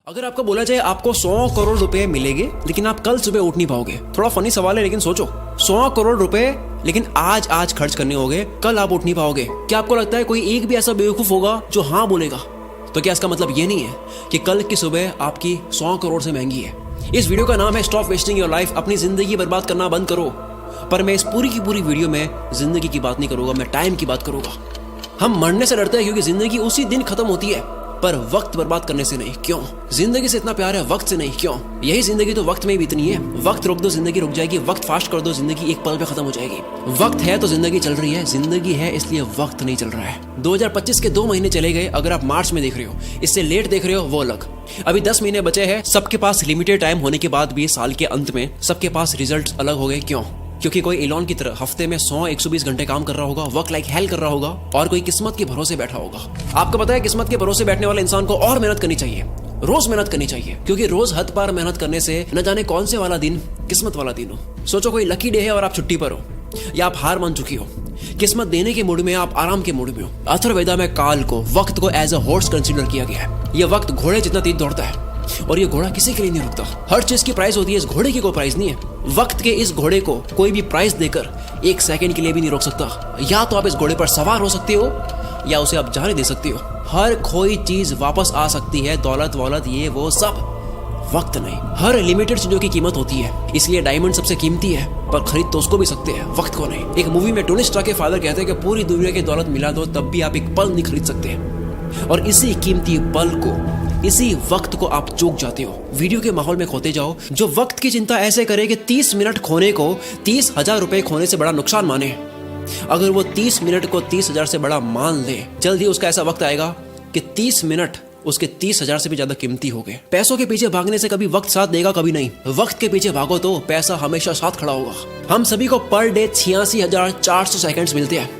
अगर आपको बोला जाए आपको 100 करोड़ रुपए मिलेंगे लेकिन आप कल सुबह उठ नहीं पाओगे, थोड़ा फनी सवाल है लेकिन सोचो, 100 करोड़ रुपए लेकिन आज खर्च करने होंगे, कल आप उठ नहीं पाओगे। क्या आपको लगता है कोई एक भी ऐसा बेवकूफ होगा जो हाँ बोलेगा? तो क्या इसका मतलब ये नहीं है कि कल की सुबह आपकी 100 करोड़ से महंगी है? इस वीडियो का नाम है स्टॉप वेस्टिंग योर लाइफ, अपनी जिंदगी बर्बाद करना बंद करो। पर मैं इस पूरी की पूरी वीडियो में जिंदगी की बात नहीं करूंगा, मैं टाइम की बात करूंगा। हम मरने से डरते हैं क्योंकि जिंदगी उसी दिन खत्म होती है, पर वक्त बर्बाद करने से नहीं। क्यों? जिंदगी से इतना प्यार है, वक्त से नहीं। क्यों? यही जिंदगी तो वक्त में ही बीतनी है। वक्त रोक दो, जिंदगी रुक जाएगी। वक्त फास्ट कर दो, जिंदगी एक पल पे खत्म हो जाएगी। वक्त है तो जिंदगी चल रही है, जिंदगी है इसलिए वक्त नहीं चल रहा है। 2025 के 2 महीने चले गए। अगर आप मार्च में देख रहे हो, इससे लेट देख रहे हो, वो अलग। अभी 10 महीने बचे हैं। सबके पास लिमिटेड टाइम होने के बाद भी साल के अंत में सबके पास रिजल्ट अलग हो गए। क्यों? क्योंकि कोई एलॉन की तरह हफ्ते में 100-120 घंटे काम कर रहा होगा, वर्क लाइक हेल कर रहा होगा, और कोई किस्मत के भरोसे बैठा होगा। आपको पता है किस्मत के भरोसे बैठने वाले इंसान को और मेहनत करनी चाहिए, रोज मेहनत करनी चाहिए, क्योंकि रोज हद पार मेहनत करने से न जाने कौन से वाला दिन किस्मत वाला दिन हो। सोचो कोई लकी डे है और आप छुट्टी पर हो, या आप हार मान चुकी हो, किस्मत देने के मूड में, आप आराम के मूड में हो। अथर्ववेदा में काल को, वक्त को एज अ हॉर्स कंसीडर किया गया है। यह वक्त घोड़े जितना तेज दौड़ता है और ये घोड़ा किसी के लिए नहीं रुकता। हर चीज की प्राइस होती है, इस घोड़े की कोई प्राइस नहीं है। वक्त के इस घोड़े को कोई भी प्राइस देकर 1 सेकंड के लिए भी नहीं रोक सकता। या तो आप इस घोड़े पर सवार हो सकते हो या उसे आप जाने दे सकते हो। हर कोई चीज वापस आ सकती है, दौलत वौलत ये वो सब, वक्त नहीं। हर लिमिटेड चीजों की कीमत होती है, इसलिए डायमंड सबसे कीमती है, पर खरीद तो उसको भी सकते हैं, वक्त को नहीं। एक मूवी में टोनी स्टार्क के फादर कहते हैं कि पूरी दुनिया की दौलत मिला दो तब भी आप एक पल नहीं खरीद सकते, और इसी कीमती पल को, इसी वक्त को आप चूक जाते हो। वीडियो के माहौल में खोते जाओ। जो वक्त की चिंता ऐसे करे कि 30 मिनट खोने को 30,000 रुपए खोने से बड़ा नुकसान माने, अगर वो 30 मिनट को 30,000 से बड़ा मान ले, जल्द ही उसका ऐसा वक्त आएगा कि 30 मिनट उसके 30,000 से भी ज्यादा कीमती हो गए। पैसों के पीछे भागने से कभी वक्त साथ देगा, कभी नहीं। वक्त के पीछे भागो तो पैसा हमेशा साथ खड़ा होगा। हम सभी को पर डे 86,400 सेकंड्स मिलते हैं।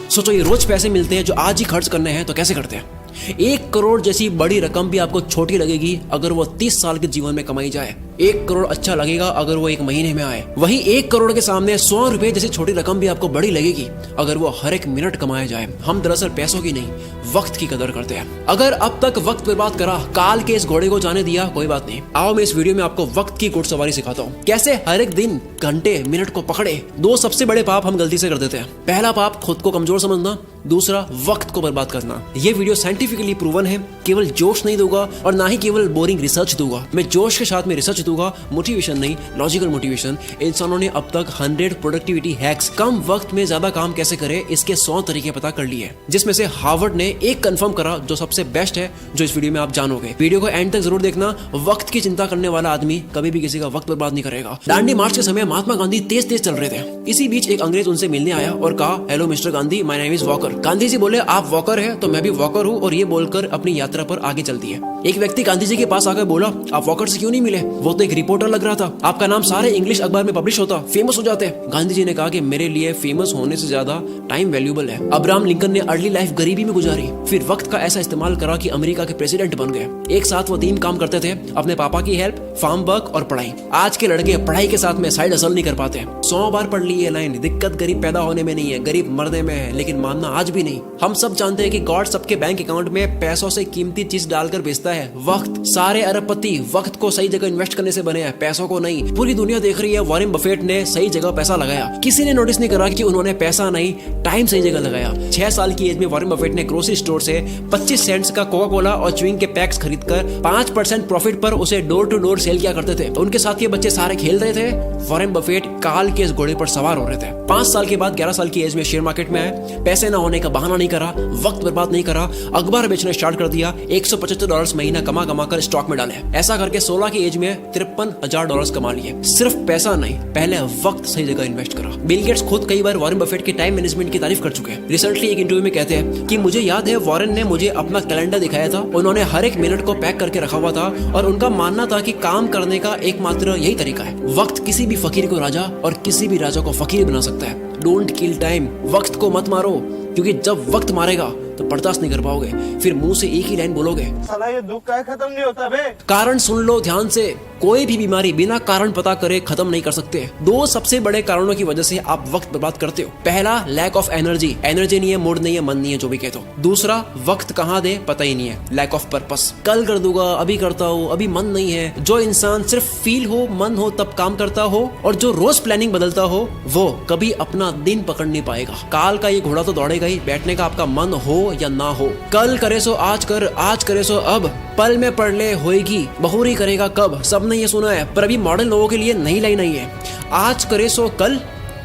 सोचो ये रोज पैसे मिलते हैं जो आज ही खर्च करने हैं, तो कैसे करते हैं? 1 करोड़ जैसी बड़ी रकम भी आपको छोटी लगेगी अगर वो 30 साल के जीवन में कमाई जाए। 1 करोड़ अच्छा लगेगा अगर वो 1 महीने में आए। वही 1 करोड़ के सामने 100 रुपए जैसी छोटी रकम भी आपको बड़ी लगेगी अगर वो हर 1 मिनट कमाया जाए। हम दरअसल पैसों की नहीं, वक्त की कदर करते हैं। अगर अब तक वक्त बर्बाद करा, काल के इस घोड़े को जाने दिया, कोई बात नहीं। आओ मैं इस वीडियो में आपको वक्त की घुड़सवारी सिखाता हूँ, कैसे हर एक दिन, घंटे, मिनट को पकड़े। 2 सबसे बड़े पाप हम गलती से कर देते हैं। पहला पाप खुद को कमजोर समझना, दूसरा वक्त को बर्बाद करना। ये वीडियो साइंटिफिकली प्रूवन है, केवल जोश नहीं दूंगा और ना ही केवल बोरिंग रिसर्च दूंगा। मैं जोश के साथ में रिसर्च दूंगा, मोटिवेशन नहीं, लॉजिकल मोटिवेशन। इंसानों ने अब तक 100 प्रोडक्टिविटी हैक्स, कम वक्त में ज्यादा काम कैसे करें, इसके 100 तरीके पता कर लिए, जिसमें से हार्वर्ड ने एक कंफर्म करा जो सबसे बेस्ट है, जो इस वीडियो में आप जानोगे। वीडियो को एंड तक जरूर देखना। वक्त की चिंता करने वाला आदमी कभी भी किसी का वक्त बर्बाद नहीं करेगा। दांडी मार्च के समय महात्मा गांधी तेज तेज चल रहे थे। इसी बीच एक अंग्रेज उनसे मिलने आया और कहा, hello Mister Gandhi, my name is Walker. Gandhi ji बोले, आप वॉकर है तो मैं भी वॉकर हूँ, और ये बोलकर अपनी यात्रा पर आगे चल दिए। एक व्यक्ति गांधी जी के पास आकर बोला, आप वॉकर से क्यों नहीं मिले? वो तो एक रिपोर्टर लग रहा था, आपका नाम सारे इंग्लिश अखबार में पब्लिश होता, फेमस हो जाते। गांधी जी ने कहा कि मेरे लिए फेमस होने से ज्यादा टाइम वैल्यूबल है। अब्राहम लिंकन ने अर्ली लाइफ गरीबी में गुजारी, फिर वक्त का ऐसा इस्तेमाल करा कि अमेरिका के प्रेसिडेंट बन गए। एक साथ वो 3 काम करते थे, अपने पापा की हेल्प, फार्म वर्क और पढ़ाई। आज के लड़के पढ़ाई के साथ में साइड हसल नहीं कर पाते। 100 बार पढ़ ली ये लाइन, दिक्कत गरीब पैदा होने में नहीं है, गरीब मरने में है, लेकिन मानना आज भी नहीं। हम सब जानते हैं कि गॉड सबके बैंक अकाउंट में पैसों से कीमती चीज डालकर भेजता है, वक्त। सारे अरबपति वक्त को सही जगह इन्वेस्ट करने से बने हैं, पैसों को नहीं। पूरी दुनिया देख रही है वॉरेन बफेट ने सही जगह पैसा लगाया। किसी ने नोटिस नहीं करा कि उन्होंने पैसा नहीं, टाइम सही जगह लगाया। 6 साल की एज में वॉरेन बफेट ने ग्रोसरी स्टोर से 25 सेंट्स का कोका कोला और च्युइंग के पैक्स खरीदकर 5% प्रॉफिट पर उसे डोर टू डोर सेल किया करते थे। उनके साथ ये बच्चे सारे खेल रहे थे, वॉरेन बफेट काल के इस घोड़े पर सवार हो रहे थे। 5 साल के बाद 11 साल की एज में शेयर मार्केट में आए। पैसे ना होने का बहाना नहीं करा, वक्त बर्बाद नहीं करा, अखबार बेचना स्टार्ट कर दिया। $175 महीना कमा कर स्टॉक में डाले। ऐसा करके 16 की एज में $53,000 कमा लिए। सिर्फ पैसा नहीं, पहले वक्त सही जगह इन्वेस्ट करा। बिल गेट्स खुद कई बार वॉरेन बफेट के टाइम मैनेजमेंट की तारीफ कर चुके हैं। रिसेंटली एक इंटरव्यू में कहते हैं कि मुझे याद है वॉरेन ने मुझे अपना कैलेंडर दिखाया था, उन्होंने हर 1 मिनट को पैक करके रखा हुआ था, और उनका मानना था कि काम करने का एकमात्र यही तरीका है। वक्त किसी भी फकीर को राजा और किसी भी राजा को फकीर बना सकता है। डोंट किल टाइम, वक्त को मत मारो, क्योंकि जब वक्त मारेगा तो बर्दाश्त नहीं कर पाओगे, फिर मुंह से एक ही लाइन बोलोगे, साला ये दुख का खत्म नहीं होता बे। कारण सुन लो ध्यान से, कोई भी बीमारी बिना कारण पता करे खत्म नहीं कर सकते। दो सबसे बड़े कारणों की वजह से आप वक्त बर्बाद करते हो। पहला, लैक ऑफ एनर्जी नहीं है, मूड नहीं है, मन नहीं है, जो भी कहते हो। दूसरा, वक्त कहाँ दे पता ही नहीं है, लैक ऑफ पर्पस। कल कर दूंगा, अभी करता हूँ, अभी मन नहीं है। जो इंसान सिर्फ फील हो, मन हो तब काम करता हो और जो रोज प्लानिंग बदलता हो, वो कभी अपना दिन पकड़ नहीं पाएगा। काल का ये घोड़ा तो दौड़ेगा ही, बैठने का आपका मन हो या ना हो। कल करे सो आज कर, आज करे सो अब, पल में पढ़ ले होएगी, बहुरी करेगा कब। सबने ये सुना है, पर अभी मॉडर्न लोगों के लिए नई लाइन आई है, आज करे सो कल,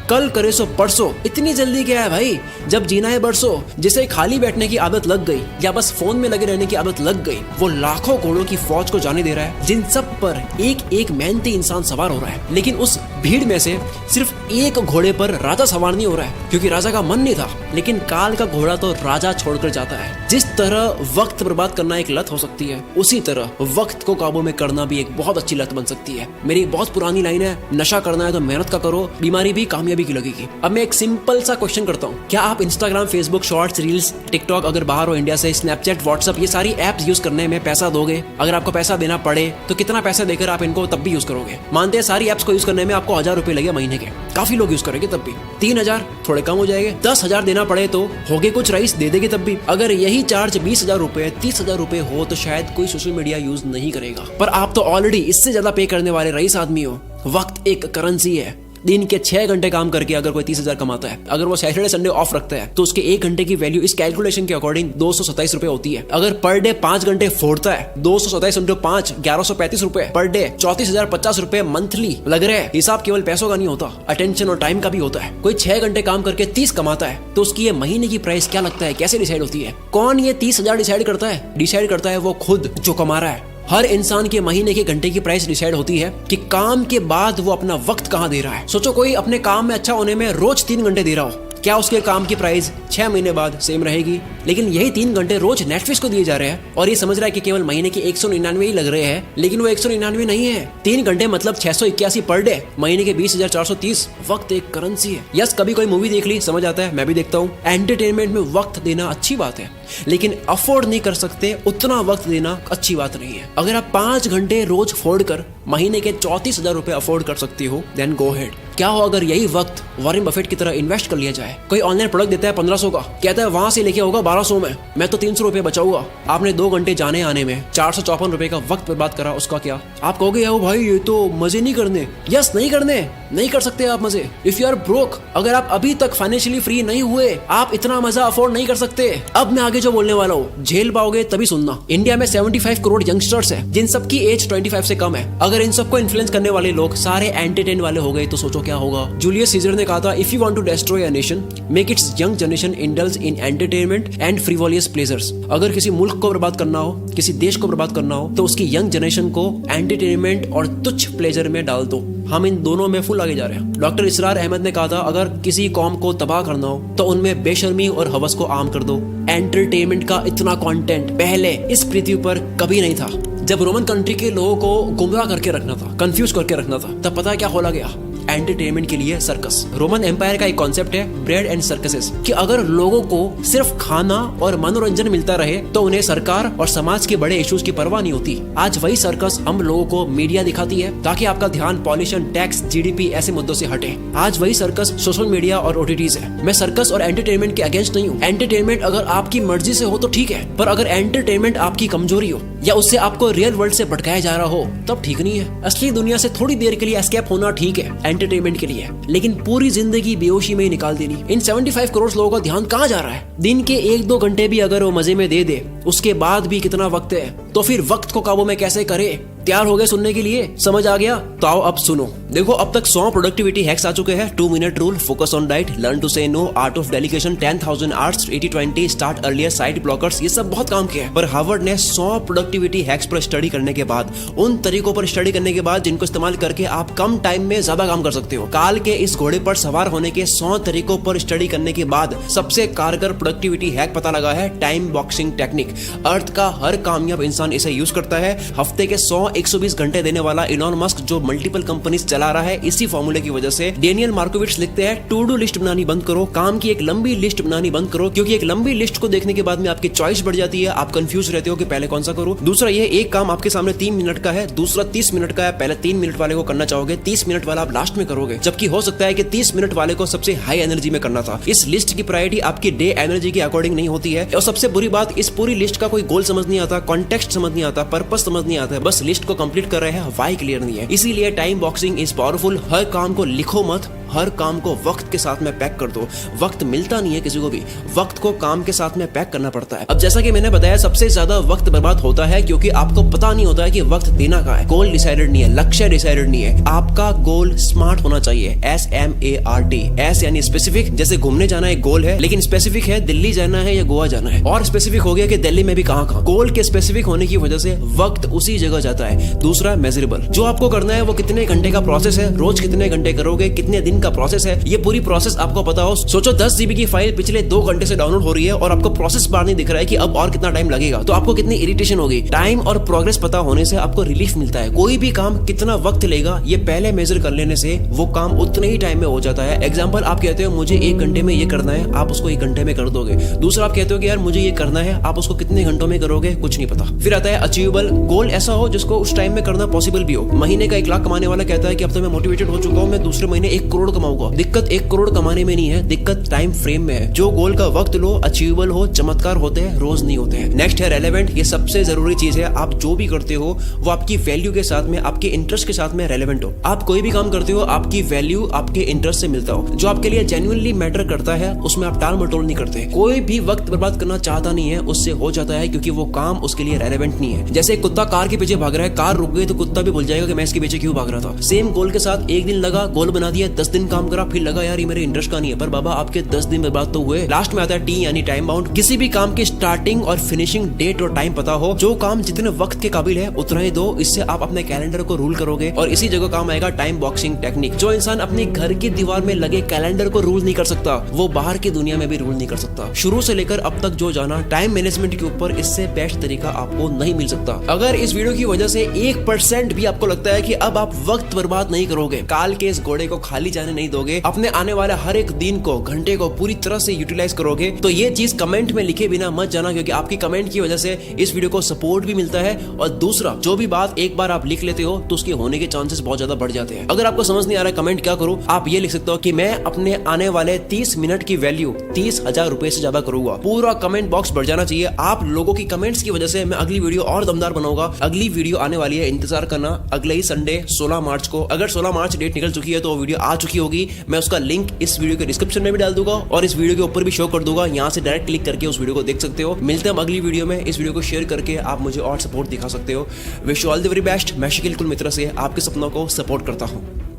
कल करे सो परसों। इतनी जल्दी क्या है भाई, जब जीना है बरसों। जिसे खाली बैठने की आदत लग गई या बस फोन में लगे रहने की आदत लग गई, वो लाखों घोड़ों की फौज को जाने दे रहा है, जिन सब पर एक एक मेहनती इंसान सवार हो रहा है। लेकिन उस भीड़ में से सिर्फ एक घोड़े पर राजा सवार नहीं हो रहा है, क्योंकि राजा का मन नहीं था। लेकिन काल का घोड़ा तो राजा छोड़कर जाता है। जिस तरह वक्त बर्बाद करना एक लत हो सकती है, उसी तरह वक्त को काबू में करना भी एक बहुत अच्छी लत बन सकती है। मेरी एक बहुत पुरानी लाइन है, नशा करना है तो मेहनत का करो, बीमारी भी कामयाबी की लगेगी। अब मैं एक सिंपल सा क्वेश्चन करता हूँ, क्या आप Instagram, Facebook, shorts, reels, TikTok, अगर बाहर हो इंडिया से, स्नैपचैट, व्हाट्सएप, ये सारी एप्स यूज करने में पैसा दोगे? अगर आपको पैसा देना पड़े तो कितना पैसा देकर आप इनको तब भी यूज करोगे? मानते हैं सारी एप्स को यूज करने में आपको 1000 रुपए लगे महीने के, काफी लोग यूज करेंगे तब भी। 3000 थोड़े कम हो जाएंगे, 10,000 देना पड़े तो होगे कुछ रईस दे देंगे तब भी। अगर यही चार्ज 20,000 रुपए, 30,000 रुपए हो तो शायद कोई सोशल मीडिया यूज नहीं करेगा। पर आप तो ऑलरेडी इससे ज्यादा पे करने वाले रईस आदमी हो। वक्त एक करेंसी है। दिन के 6 घंटे काम करके अगर कोई 30,000 कमाता है, अगर वो सैटरडे संडे ऑफ रखता है तो उसके 1 घंटे की वैल्यू इस कैलकुलेशन के अकॉर्डिंग 227 रुपए होती है। अगर पर डे 5 घंटे फोड़ता है, 227 इंटू 5, 1135 रुपए पर डे, 34,050 रुपए मंथली लग रहे हैं। हिसाब केवल पैसों का नहीं होता, अटेंशन और टाइम का भी होता है। कोई 6 घंटे काम करके 30 कमाता है तो उसकी ये महीने की प्राइस क्या लगता है, कैसे डिसाइड होती है? कौन ये 30,000 डिसाइड करता है? डिसाइड करता है वो खुद जो कमा रहा है। हर इंसान के महीने के घंटे की प्राइस डिसाइड होती है कि काम के बाद वो अपना वक्त कहाँ दे रहा है। सोचो कोई अपने काम में अच्छा होने में रोज 3 घंटे दे रहा हो, क्या उसके काम की प्राइस 6 महीने बाद सेम रहेगी? लेकिन यही 3 घंटे रोज नेटफ्लिक्स को दिए जा रहे हैं और ये समझ रहा है कि केवल महीने के 199 ही लग रहे हैं, लेकिन वो 199 नहीं है। 3 घंटे मतलब 681 पर डे, महीने के 20,430। वक्त एक करेंसी है। यस, कभी कोई मूवी देख ली, समझ आता है, मैं भी देखता हूँ। एंटरटेनमेंट में वक्त देना अच्छी बात है, लेकिन अफोर्ड नहीं कर सकते उतना वक्त देना अच्छी बात नहीं है। अगर आप 5 घंटे रोज फोड़ कर महीने के 34,000 रुपए अफोर्ड कर सकती हो, देन गो हेड। क्या हो अगर यही वक्त वॉरेन बफेट की तरह इन्वेस्ट कर लिया जाए? कोई ऑनलाइन प्रोडक्ट देता है 1500 का, कहता है वहां से लेके होगा 1200 में, मैं तो 300 रुपए बचाऊंगा। आपने 2 घंटे जाने आने में 454 रुपए का वक्त बर्बाद करा, उसका क्या? आप कहोगे ओ भाई ये तो मजे नहीं करने। यस, नहीं करने, नहीं कर सकते आप मजे। इफ यू आर ब्रोक, अगर आप अभी तक फाइनेंशियली फ्री नहीं हुए, आप इतना मजा अफोर्ड नहीं कर सकते। अब मैं आगे जो बोलने वाला हूँ झेल पाओगे तभी सुनना। इंडिया में 75 करोड़ यंगस्टर्स है जिन सबकी एज 25 से कम है। अगर इन सबको इन्फ्लुएंस करने वाले लोग सारे एंटरटेन वाले हो गए तो सोचो क्या होगा। जूलियस सीजर ने कहा था, if you want to destroy a nation, make its young generation indulge in entertainment and frivolous pleasures. अगर किसी मुल्क को बर्बाद करना हो, किसी देश को बर्बाद करना हो, तो उसकी यंग जनरेशन को एंटरटेनमेंट और तुच्छ प्लेजर में डाल दो। हम इन दोनों में फुल आगे जा रहे हैं। डॉक्टर इसरार अहमद ने कहा था, अगर किसी कौम को तबाह करना हो तो उनमें बेशर्मी और हवस को आम कर दो। एंटरटेनमेंट का इतना कंटेंट पहले इस पृथ्वी पर कभी नहीं था। जब रोमन कंट्री के लोगों को गुमराह करके रखना था, कंफ्यूज करके रखना था, तब पता है क्या खोला गया? एंटरटेनमेंट के लिए सर्कस। रोमन एम्पायर का एक कॉन्सेप्ट है ब्रेड एंड सर्कसेस, कि अगर लोगों को सिर्फ खाना और मनोरंजन मिलता रहे तो उन्हें सरकार और समाज के बड़े इश्यूज की परवाह नहीं होती। आज वही सर्कस हम लोगों को मीडिया दिखाती है ताकि आपका ध्यान पॉल्यूशन, टैक्स, जीडीपी ऐसे मुद्दों से हटे। आज वही सर्कस सोशल मीडिया और ओटीटीज है। मैं सर्कस और एंटरटेनमेंट के अगेंस्ट नहीं हूँ। एंटरटेनमेंट अगर आपकी मर्जी से हो तो ठीक है, पर अगर एंटरटेनमेंट आपकी कमजोरी हो या उससे आपको रियल वर्ल्ड से भटकाया जा रहा हो तब ठीक नहीं है। असली दुनिया से थोड़ी देर के लिए एस्केप होना ठीक है एंटरटेनमेंट के लिए, लेकिन पूरी जिंदगी बेहोशी में ही निकाल देनी। इन 75 करोड़ लोगों का ध्यान कहाँ जा रहा है? दिन के 1-2 घंटे भी अगर वो मजे में दे दे, उसके बाद भी कितना वक्त है, तो फिर वक्त को काबू में कैसे करे? तैयार हो गए सुनने के लिए? समझ आ गया? तो आओ अब सुनो। देखो, अब तक 100 प्रोडक्टिविटी हैक्स आ चुके हैं। 2 minute rule, focus on diet, learn to say no, art of delegation, 10,000 arts, 80-20, start earlier, side blockers, ये सब बहुत काम किया है। पर हार्वर्ड ने 100 प्रोडक्टिविटी हैक्स पर स्टडी करने के बाद, उन तरीकों पर स्टडी करने के बाद जिनको इस्तेमाल करके आप कम टाइम में ज्यादा काम कर सकते हो, काल के इस घोड़े पर सवार होने के 100 तरीकों पर स्टडी करने के बाद सबसे कारगर प्रोडक्टिविटी हैक पता लगा है टाइम बॉक्सिंग टेक्निक। अर्थ का हर कामयाब इंसान इंसान इसे यूज करता है। हफ्ते के 100-120 घंटे देने वाला इलॉन मस्क जो मल्टीपल कंपनीज चला रहा है, इसी फॉर्मूले की वजह से डेनियल मार्कोविट्ज लिखते हैं टू डू लिस्ट बनानी बंद करो, काम की एक लंबी लिस्ट बनानी बंद करो, क्योंकि एक लंबी लिस्ट को देखने के बाद में आपकी चॉइस बढ़ जाती है, आप कंफ्यूज रहते हो कि पहले कौन सा करूं। दूसरा ये एक काम आपके सामने 3 मिनट का है, दूसरा 30 मिनट का है, पहले 3 मिनट वाले को करना चाहोगे, 30 मिनट वाला आप लास्ट में करोगे, जबकि हो सकता है कि 30 मिनट वाले को सबसे हाई एनर्जी में करना था। इस लिस्ट की प्रायोरिटी आपकी डे एनर्जी के अकॉर्डिंग नहीं होती है। और सबसे बुरी बात, इस पूरी लिस्ट का कोई गोल समझ नहीं आता, कॉन्टेक्स्ट समझ नहीं आता, पर्पस समझ नहीं आता है, बस लिस्ट को कंप्लीट कर रहे हैं, व्हाई क्लियर नहीं है। इसीलिए टाइम बॉक्सिंग इज पावरफुल। हर काम को लिखो मत, हर काम को वक्त के साथ में पैक कर दो। वक्त मिलता नहीं है किसी को भी, वक्त को काम के साथ में पैक करना पड़ता है। अब जैसा कि मैंने बताया, सबसे ज्यादा वक्त बर्बाद होता है क्योंकि आपको पता नहीं होता है कि वक्त देना कहाँ है। गोल डिसाइडेड नहीं है, लक्ष्य डिसाइडेड नहीं है। आपका गोल स्मार्ट होना चाहिए, SMART। एस यानी स्पेसिफिक, जैसे घूमने जाना एक गोल है, लेकिन स्पेसिफिक है दिल्ली जाना है या गोवा जाना है, और स्पेसिफिक हो गया कि दिल्ली में भी कहाँ। गोल के स्पेसिफिक होने की वजह से वक्त उसी जगह जाता है। दूसरा मेजरेबल, जो आपको करना है वो कितने घंटे का प्रोसेस है, रोज कितने घंटे करोगे, कितने दिन का प्रोसेस है, ये पूरी प्रोसेस आपको पता हो। सोचो 10 GB की फाइल पिछले 2 घंटे से डाउनलोड हो रही है और आपको प्रोसेस बार नहीं दिख रहा है कि अब और कितना टाइम लगेगा, तो आपको कितनी इरिटेशन होगी। टाइम और प्रोग्रेस पता होने से आपको रिलीफ मिलता है। कोई भी काम कितना वक्त लेगा ये पहले मेजर कर लेने से वो काम उतने ही टाइम में हो जाता है। एग्जाम्पल, आप कहते हो मुझे 1 घंटे में ये करना है, आप उसको 1 घंटे में कर दोगे। दूसरा, आप कहते हो कि यार मुझे ये करना है, आप उसको कितने घंटों में करोगे, कुछ नहीं पता। फिर आता है अचीवेबल, गोल ऐसा हो जिसको उस टाइम में करना पॉसिबल भी हो। महीने का 1 लाख कमाने वाला कहता है कि अब तो मैं मोटिवेटेड हो चुका हूँ, मैं दूसरे महीने 1 करोड़ कमाऊंगा। दिक्कत 1 करोड़ कमाने में नहीं है, दिक्कत टाइम फ्रेम में है। जो गोल का वक्त लो, अचीवेबल हो, चमत्कार होते हैं, रोज नहीं होते हैं। नेक्स्ट है रेलेवेंट। ये सबसे जरूरी चीज है। आप जो भी करते हो वो आपकी वैल्यू के साथ में, आपके इंटरेस्ट के साथ में रेलेवेंट हो। आप कोई भी काम करते हो, आपकी वैल्यू आपके इंटरेस्ट से मिलता हो। जो आपके लिए जेन्युइनली मैटर करता है उसमें आप टाल मटोल नहीं करते। कोई भी वक्त बर्बाद करना चाहता नहीं है, उससे हो जाता है, क्योंकि वो काम उसके लिए रेलेवेंट नहीं है। जैसे कुत्ता कार के पीछे भाग रहा है, कार रुक गई तो कुत्ता भी भूल जाएगा कि मैं इसके पीछे क्यों भाग रहा था। सेम गोल के साथ 1 दिन लगा, गोल बना दिया, 10 दिन काम करा, फिर लगा यार ये मेरे इंटरेस्ट का नहीं है, पर बाबा आपके 10 दिन बर्बाद तो हुए। लास्ट में आता है T यानी टाइम बाउंड। किसी भी काम की स्टार्टिंग और फिनिशिंग डेट और टाइम पता हो। जो काम जितने वक्त के काबिल है उतना ही दो, इससे आप अपने कैलेंडर को रूल करोगे। और इसी जगह काम आएगा टाइम बॉक्सिंग टेक्निक। जो इंसान अपने घर की दीवार में लगे कैलेंडर को रूल नहीं कर सकता, वो बाहर की दुनिया में भी रूल नहीं कर सकता। शुरू से लेकर अब तक जो जाना टाइम मैनेजमेंट के ऊपर, इससे बेस्ट तरीका आपको नहीं मिल सकता। अगर इस वीडियो की वजह से 1% भी आपको लगता है कि अब आप वक्त बर्बाद नहीं करोगे, काल के इस घोड़े को खाली जाने नहीं दोगे, अपने आने वाले हर एक दिन को, घंटे को पूरी तरह से यूटिलाइज करोगे, तो ये चीज कमेंट में लिखे बिना मत जाना, क्योंकि आपकी कमेंट की वजह से इस वीडियो को सपोर्ट भी मिलता है। और दूसरा, जो भी बात एक बार आप लिख लेते हो तो उसके होने के चांसेस बहुत ज्यादा बढ़ जाते हैं। अगर आपको समझ नहीं आ रहा है कमेंट क्या करूं, आप ये लिख सकते हो कि मैं अपने आने वाले 30 मिनट की वैल्यू 30,000 रुपए से ज्यादा करूंगा। पूरा कमेंट बॉक्स भर जाना चाहिए। आप लोगों की कमेंट्स की वजह से मैं अगली वीडियो और दमदार बनाऊंगा। अगली वीडियो आने वाली है, इंतजार करना, अगले ही संडे 16 मार्च को। अगर 16 मार्च डेट निकल चुकी है तो वीडियो आ चुकी होगी। मैं उसका लिंक इस वीडियो के डिस्क्रिप्शन में भी डाल दूंगा और इस वीडियो के ऊपर भी शो कर दूंगा। यहाँ से डायरेक्ट क्लिक करके उस वीडियो को देख सकते हो। मिलते हैं अगली वीडियो में। इस वीडियो को शेयर करके आप मुझे और सपोर्ट दिखा सकते हो। Wish you all the very best. मैं शकील कुल मित्र से आपके सपनों को सपोर्ट करता हूँ।